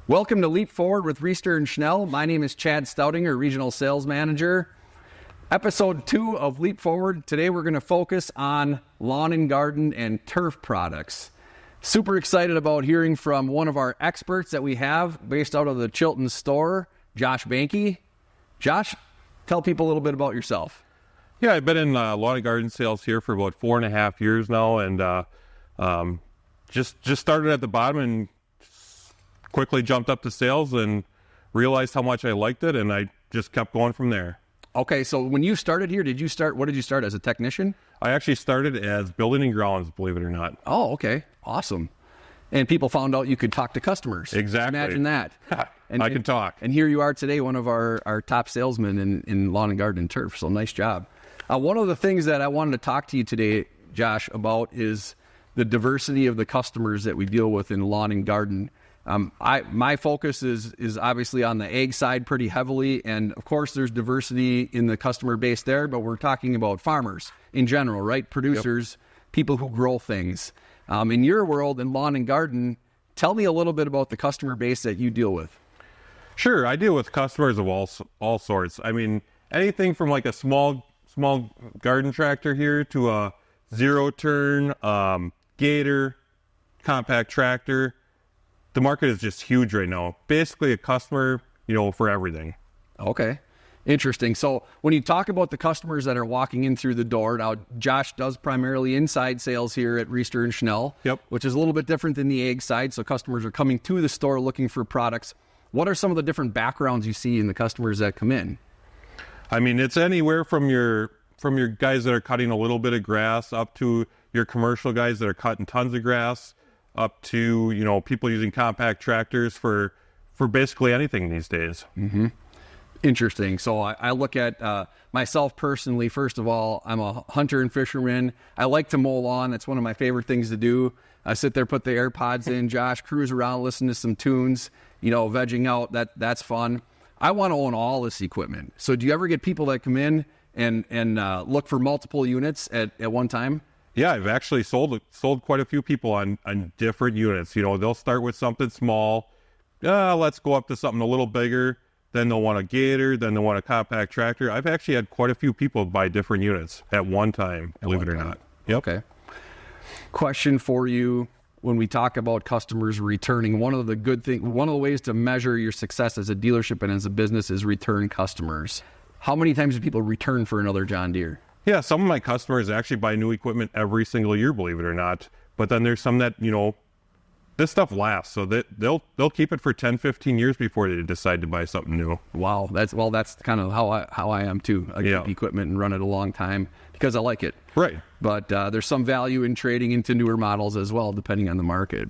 Welcome to Leap Forward with Riesterer Schnell. My name is Chad Stoutinger, Regional Sales Manager. Episode 2 of Leap Forward. Today we're going to focus on lawn and garden and turf products. Super excited about hearing from one of our experts that we have based out of the Chilton store, Josh Banke. Josh, tell people a little bit about yourself. Yeah, I've been in lawn and garden sales here for about 4.5 years now, and just started at the bottom and quickly jumped up to sales and realized how much I liked it, and I just kept going from there. Okay, so when you started here, what did you start as a technician? I actually started as building and grounds, believe it or not. Oh, okay. Awesome. And people found out you could talk to customers. Exactly. Imagine that. I can talk. And here you are today, one of our top salesmen in lawn and garden and turf, so nice job. One of the things that I wanted to talk to you today, Josh, about is the diversity of the customers that we deal with in lawn and garden. My focus is obviously on the ag side pretty heavily, and of course there's diversity in the customer base there, but we're talking about farmers in general, right? Producers, People who grow things. In your world, in lawn and garden, tell me a little bit about the customer base that you deal with. Sure, I deal with customers of all sorts. I mean, anything from like a small garden tractor here to a zero-turn, gator, compact tractor. The market is just huge right now. Basically a customer, for everything. Okay. Interesting. So when you talk about the customers that are walking in through the door, now Josh does primarily inside sales here at Riesterer Schnell, which is a little bit different than the ag side. So customers are coming to the store looking for products. What are some of the different backgrounds you see in the customers that come in? I mean, it's anywhere from your guys that are cutting a little bit of grass up to your commercial guys that are cutting tons of grass, up to, people using compact tractors for basically anything these days. Mm-hmm. Interesting. So I look at myself personally. First of all, I'm a hunter and fisherman. I like to mow lawn. That's one of my favorite things to do. I sit there, put the AirPods in, Josh, cruise around, listen to some tunes, vegging out. That's fun. I want to own all this equipment. So do you ever get people that come in and look for multiple units at one time? Yeah, I've actually sold quite a few people on different units. They'll start with something small. Let's go up to something a little bigger. Then they'll want a gator. Then they'll want a compact tractor. I've actually had quite a few people buy different units at one time, believe it or not. Yep. Okay. Question for you. When we talk about customers returning, one of the ways to measure your success as a dealership and as a business is return customers. How many times do people return for another John Deere? Yeah, some of my customers actually buy new equipment every single year, believe it or not. But then there's some that, this stuff lasts. So they'll keep it for 10, 15 years before they decide to buy something new. Wow, that's kind of how I am too. I keep equipment and run it a long time because I like it. Right. But there's some value in trading into newer models as well, depending on the market.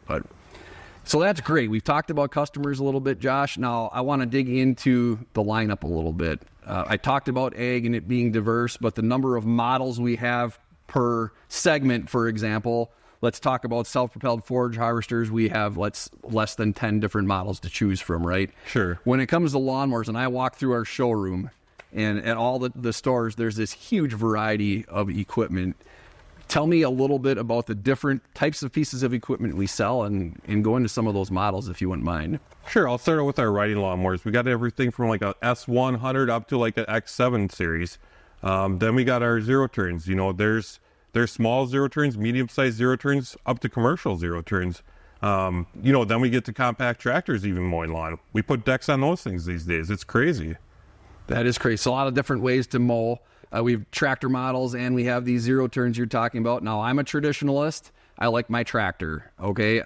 So that's great. We've talked about customers a little bit, Josh. Now I want to dig into the lineup a little bit. I talked about ag and it being diverse, but the number of models we have per segment, for example, let's talk about self-propelled forage harvesters. We have less than 10 different models to choose from, right? Sure. When it comes to lawnmowers, and I walk through our showroom, and at all the stores, there's this huge variety of equipment. Tell me a little bit about the different types of pieces of equipment we sell and go into some of those models if you wouldn't mind. Sure. I'll start out with our riding lawnmowers. We got everything from like a S100 up to like an X7 series. Then we got our zero turns. There's small zero turns, medium-sized zero turns, up to commercial zero turns. Then we get to compact tractors even mowing lawn. We put decks on those things these days. It's crazy. That is crazy. So a lot of different ways to mow. We have tractor models and we have these zero turns you're talking about. Now, I'm a traditionalist. I like my tractor, okay?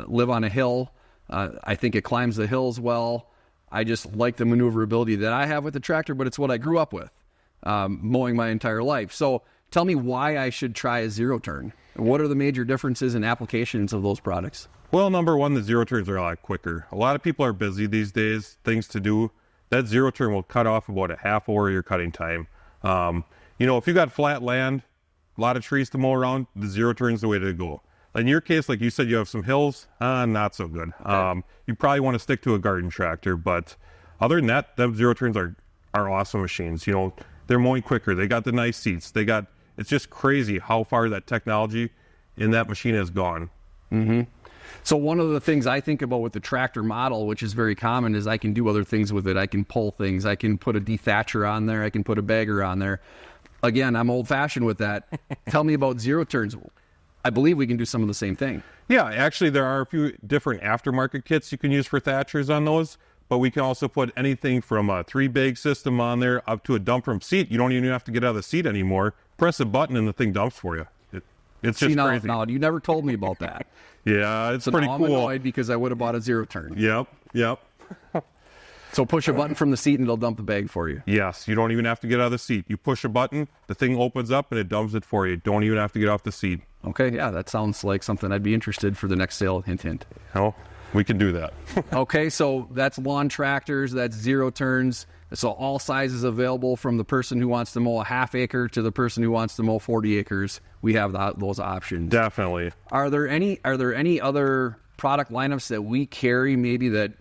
Live on a hill. I think it climbs the hills well. I just like the maneuverability that I have with the tractor, but it's what I grew up with, mowing my entire life. So tell me why I should try a zero turn. What are the major differences in applications of those products? Well, number one, the zero turns are a lot quicker. A lot of people are busy these days, things to do. That zero turn will cut off about a half hour of your cutting time. If you got flat land, a lot of trees to mow around, the zero turn's the way to go. In your case, like you said, you have some hills, not so good. Okay. You probably want to stick to a garden tractor, but other than that, them zero turns are awesome machines. They're mowing quicker. They got the nice seats. It's just crazy how far that technology in that machine has gone. Mm-hmm. So one of the things I think about with the tractor model, which is very common, is I can do other things with it. I can pull things. I can put a dethatcher on there. I can put a bagger on there. Again, I'm old-fashioned with that. Tell me about zero turns. I believe we can do some of the same thing. Yeah, actually, there are a few different aftermarket kits you can use for thatchers on those, but we can also put anything from a 3-bag system on there up to a dump from seat. You don't even have to get out of the seat anymore. Press a button and the thing dumps for you. It's just crazy. Now, you never told me about that. Yeah, it's pretty cool. I'm annoyed because I would have bought a zero turn. Yep. So push a button from the seat and it'll dump the bag for you. Yes, you don't even have to get out of the seat. You push a button, the thing opens up and it dumps it for you. Don't even have to get off the seat. Okay, yeah, that sounds like something I'd be interested for the next sale. Hint, hint. Oh, we can do that. Okay, so that's lawn tractors, that's zero turns. So all sizes available, from the person who wants to mow a half acre to the person who wants to mow 40 acres. We have those options. Definitely. Are there any other product lineups that we carry maybe that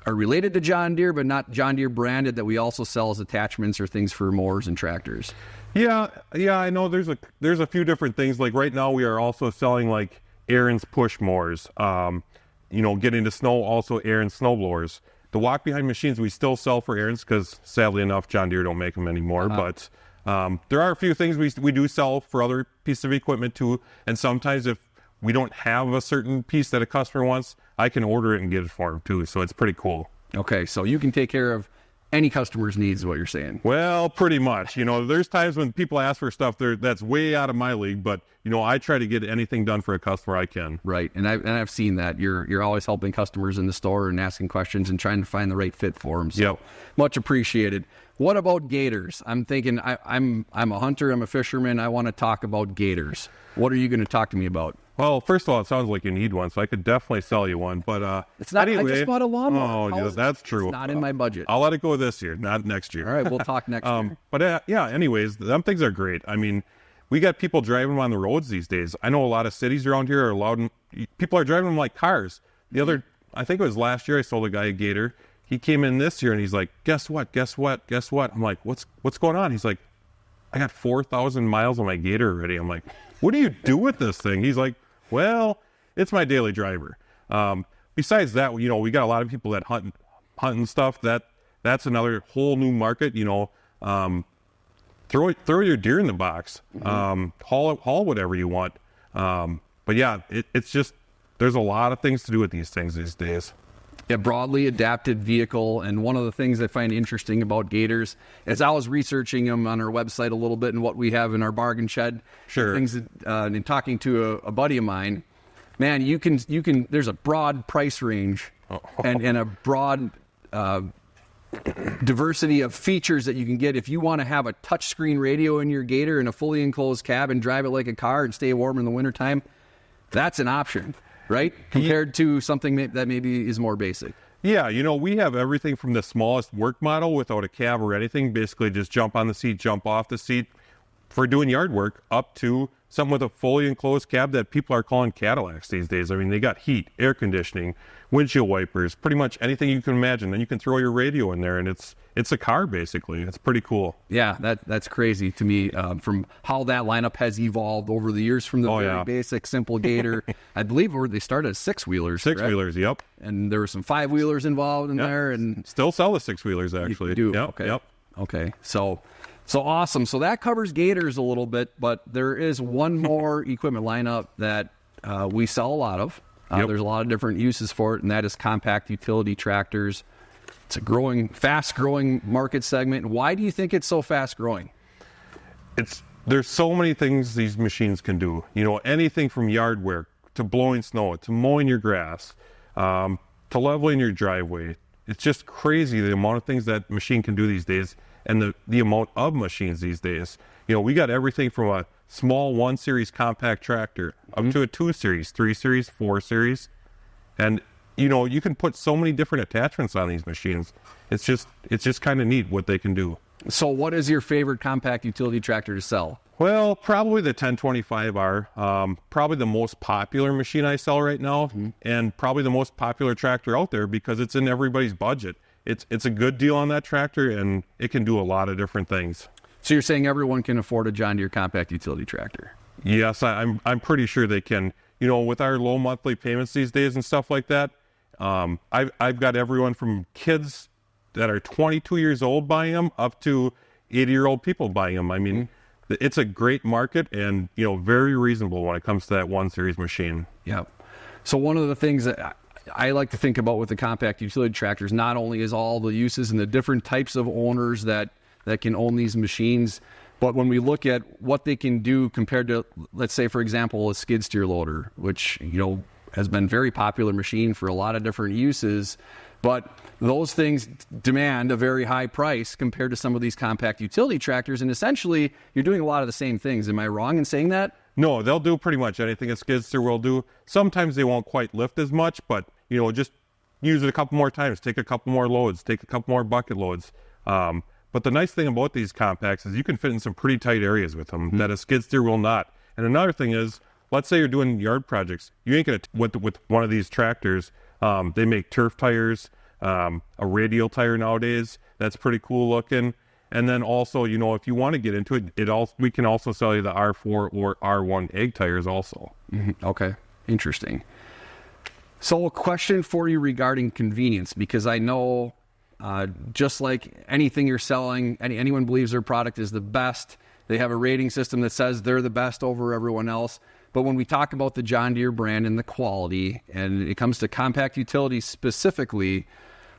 are related to John Deere but not John Deere branded, that we also sell as attachments or things for mowers and tractors? Yeah, I know there's a few different things. Like right now we are also selling like Aaron's push mowers. Getting to snow, also Aaron's snow blowers. The walk behind machines we still sell for Aaron's because sadly enough John Deere don't make them anymore. But there are a few things we do sell for other pieces of equipment too. And sometimes if we don't have a certain piece that a customer wants, I can order it and get it for them too. So it's pretty cool. Okay, so you can take care of any customer's needs, is what you're saying. Well, pretty much. There's times when people ask for stuff that's way out of my league, but I try to get anything done for a customer I can. Right, and I've seen that you're always helping customers in the store and asking questions and trying to find the right fit for them. So Yep. Much appreciated. What about gators? I'm thinking I'm a hunter. I'm a fisherman. I want to talk about gators. What are you going to talk to me about? Well, first of all, it sounds like you need one, so I could definitely sell you one. But it's not. Anyway, I just bought a lawnmower. Oh, yeah, that's true. It's not in my budget. I'll let it go this year, not next year. All right, we'll talk next year. But yeah, anyways, them things are great. I mean, we got people driving them on the roads these days. I know a lot of cities around here are allowed. People are driving them like cars. I think it was last year, I sold a guy a gator. He came in this year and he's like, guess what? I'm like, what's going on? He's like, I got 4,000 miles on my gator already. I'm like, what do you do with this thing? He's like, well, it's my daily driver. Besides that, we got a lot of people that hunt and stuff. That's another whole new market. Throw your deer in the box. Haul whatever you want. But yeah, it's just, there's a lot of things to do with these things these days. A broadly adapted vehicle, and one of the things I find interesting about gators, as I was researching them on our website a little bit and what we have in our bargain shed, sure, things, and talking to a buddy of mine, man, you can. There's a broad price range and a broad diversity of features that you can get if you want to have a touchscreen radio in your gator in a fully enclosed cab and drive it like a car and stay warm in the wintertime. That's an option. Right? Compared to something that maybe is more basic. Yeah, we have everything from the smallest work model without a cab or anything, basically just jump on the seat, jump off the seat for doing yard work, up to something with a fully enclosed cab that people are calling Cadillacs these days. I mean, they got heat, air conditioning, windshield wipers, pretty much anything you can imagine. Then you can throw your radio in there and it's a car basically. It's pretty cool. Yeah, that's crazy to me, from how that lineup has evolved over the years from the very basic, simple gator. I believe they started as six-wheelers. Six-wheelers, yep. And there were some five-wheelers involved in there. And still sell the six-wheelers, actually. You do? Yep, okay. Yep. Okay, so awesome. So that covers gators a little bit, but there is one more equipment lineup that we sell a lot of. There's a lot of different uses for it, and that is compact utility tractors. It's a fast-growing market segment. Why do you think it's so fast-growing? There's so many things these machines can do. Anything from yard work to blowing snow to mowing your grass, to leveling your driveway. It's just crazy the amount of things that machine can do these days, and the amount of machines these days. We got everything from a small 1-series compact tractor up to a 2-series, 3-series, 4-series, and you can put so many different attachments on these machines. It's just kind of neat what they can do. So what is your favorite compact utility tractor to sell? Well, probably the 1025R. Probably the most popular machine I sell right now, and probably the most popular tractor out there because it's in everybody's budget. It's a good deal on that tractor, and it can do a lot of different things. So you're saying everyone can afford a John Deere compact utility tractor? Yes, I'm pretty sure they can. with our low monthly payments these days and stuff like that, I've got everyone from kids that are 22 years old buying them up to 80-year-old people buying them. I mean, it's a great market and, very reasonable when it comes to that 1 Series machine. Yeah. So one of the things that I like to think about with the compact utility tractors, not only is all the uses and the different types of owners that can own these machines, but when we look at what they can do compared to, let's say, for example, a skid steer loader, which, has been a very popular machine for a lot of different uses, but those things demand a very high price compared to some of these compact utility tractors, and essentially you're doing a lot of the same things. Am I wrong in saying that? No, they'll do pretty much anything a skid steer will do. Sometimes they won't quite lift as much, but just use it a couple more times, take a couple more loads, take a couple more bucket loads. But the nice thing about these compacts is you can fit in some pretty tight areas with them that a skid steer will not. And another thing is, let's say you're doing yard projects, you ain't gonna with one of these tractors. They make turf tires, a radial tire nowadays. That's pretty cool looking. And then also, if you want to get into it, we can also sell you the R4 or R1 egg tires also. Mm-hmm. Okay, interesting. So a question for you regarding convenience, because I know just like anything you're selling, anyone believes their product is the best. They have a rating system that says they're the best over everyone else. But when we talk about the John Deere brand and the quality, and it comes to compact utilities specifically,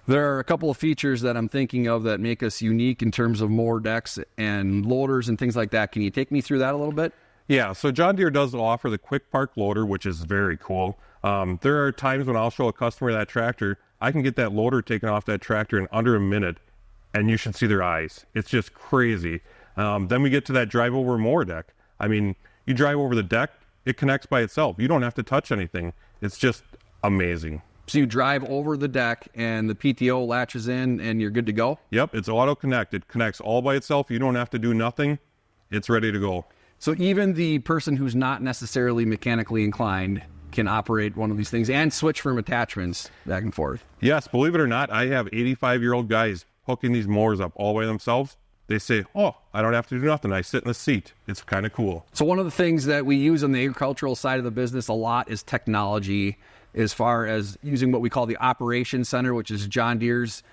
there are a couple of features that I'm thinking of that make us unique in terms of mower decks and loaders and things like that. Can you take me through that a little bit? Yeah, so John Deere does offer the Quick Park loader, which is very cool. There are times when I'll show a customer that tractor, I can get that loader taken off that tractor in under a minute, and you should see their eyes. It's just crazy. Then we get to that drive over mower deck. I mean, you drive over the deck, it connects by itself. You don't have to touch anything. It's just amazing. So you drive over the deck and the PTO latches in and you're good to go? Yep, it's auto connect. It connects all by itself. You don't have to do nothing. It's ready to go. So even the person who's not necessarily mechanically inclined can operate one of these things and switch from attachments back and forth. Yes, believe it or not, I have 85-year-old guys hooking these mowers up all by themselves. They say, oh, I don't have to do nothing. I sit in the seat. It's kind of cool. So one of the things that we use on the agricultural side of the business a lot is technology, as far as using what we call the Operations Center, which is John Deere's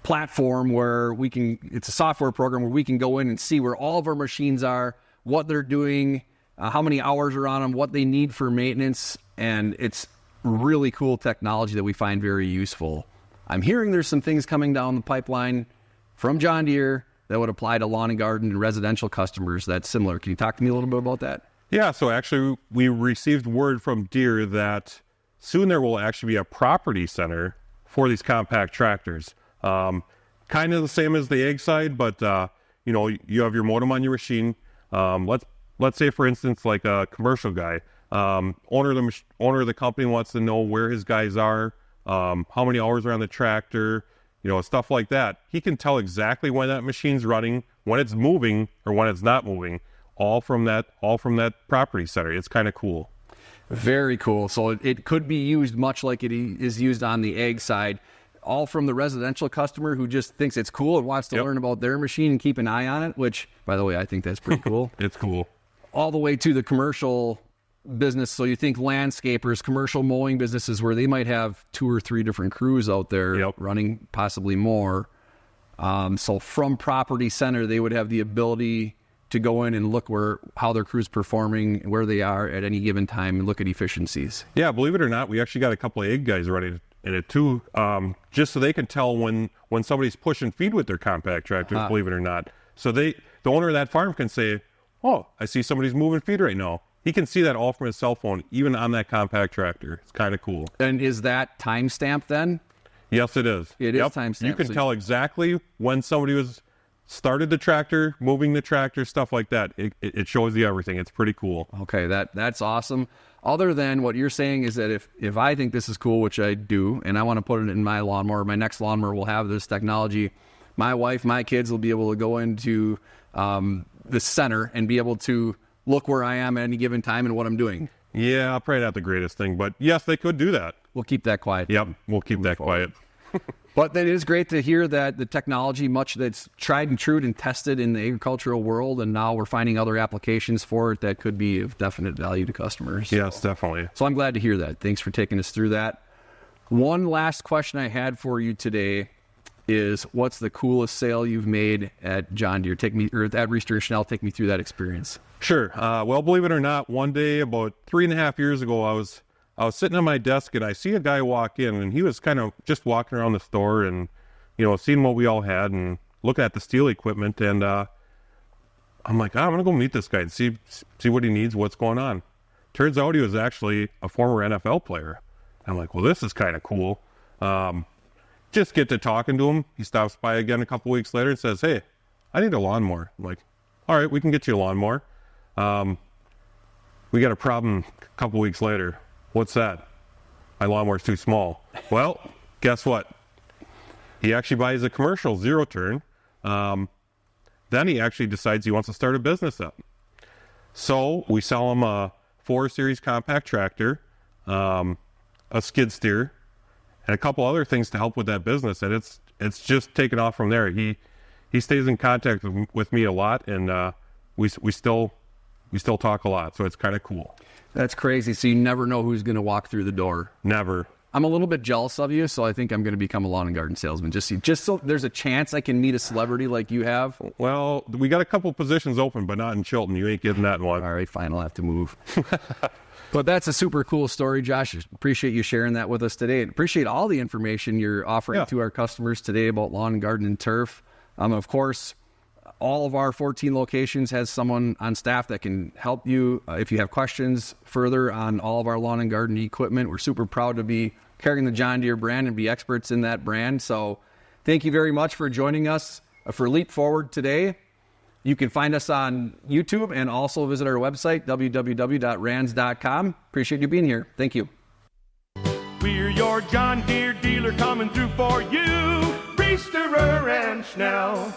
platform where it's a software program where we can go in and see where all of our machines are, what they're doing, how many hours are on them, what they need for maintenance, and it's really cool technology that we find very useful. I'm hearing there's some things coming down the pipeline from John Deere that would apply to lawn and garden and residential customers that's similar. Can you talk to me a little bit about that? Yeah, so actually we received word from Deere that soon there will actually be a property center for these compact tractors. Kind of the same as the egg side, but you have your modem on your machine. Let's say, for instance, like a commercial guy, owner of the company wants to know where his guys are, how many hours are on the tractor, stuff like that. He can tell exactly when that machine's running, when it's moving or when it's not moving, all from that property center. It's kind of cool. Very cool. So it could be used much like it is used on the egg side, all from the residential customer who just thinks it's cool and wants to learn about their machine and keep an eye on it, which, by the way, I think that's pretty cool. It's cool. All the way to the commercial business. So you think landscapers, commercial mowing businesses where they might have 2 or 3 different crews out there running, possibly more. So from Property Center, they would have the ability to go in and look how their crew's performing, where they are at any given time, and look at efficiencies. Yeah, believe it or not, we actually got a couple of egg guys running in it too, just so they can tell when somebody's pushing feed with their compact tractors, believe it or not. So the owner of that farm can say, oh, I see somebody's moving feed right now. He can see that all from his cell phone, even on that compact tractor. It's kind of cool. And is that time-stamped then? Yes, it is. It is time-stamped. You can tell exactly when somebody was started the tractor, moving the tractor, stuff like that. It shows you everything. It's pretty cool. Okay, that's awesome. Other than what you're saying is that if I think this is cool, which I do, and I want to put it in my lawnmower, my next lawnmower will have this technology, my wife, my kids will be able to go into the center and be able to look where I am at any given time and what I'm doing. Yeah, probably not the greatest thing, but yes, they could do that. We'll keep that quiet. Yep, we'll keep that quiet. But it is great to hear that the technology, much that's tried and true and tested in the agricultural world, and now we're finding other applications for it that could be of definite value to customers. Yes, definitely. So I'm glad to hear that. Thanks for taking us through that. One last question I had for you today is, what's the coolest sale you've made at John Deere? At Riesterer Schnell, take me through that experience. Sure. Well, believe it or not, one day about 3.5 years ago, I was sitting at my desk and I see a guy walk in, and he was kind of just walking around the store and, seeing what we all had and looking at the steel equipment. And I'm like, I'm going to go meet this guy and see what he needs, what's going on. Turns out he was actually a former NFL player. I'm like, well, this is kind of cool. Just get to talking to him. He stops by again a couple weeks later and says, hey, I need a lawnmower. I'm like, all right, we can get you a lawnmower. We got a problem a couple weeks later. What's that? My lawnmower's too small. Well, guess what? He actually buys a commercial zero turn. Then he actually decides he wants to start a business up. So we sell him a 4 Series compact tractor, a skid steer, and a couple other things to help with that business. And it's just taken off from there. He stays in contact with me a lot, and we still talk a lot. So it's kind of cool. That's crazy. So you never know who's going to walk through the door. Never. I'm a little bit jealous of you, so I think I'm going to become a lawn and garden salesman. Just so there's a chance I can meet a celebrity like you have. Well, we got a couple positions open, but not in Chilton. You ain't getting that one. All right, fine. I'll have to move. But that's a super cool story, Josh. Appreciate you sharing that with us today. Appreciate all the information you're offering to our customers today about lawn and garden and turf. Of course, all of our 14 locations has someone on staff that can help you if you have questions further on all of our lawn and garden equipment. We're super proud to be carrying the John Deere brand and be experts in that brand. So thank you very much for joining us for Leap Forward today. You can find us on YouTube and also visit our website, www.rands.com. Appreciate you being here. Thank you. We're your John Deere dealer coming through for you, Riesterer and Schnell.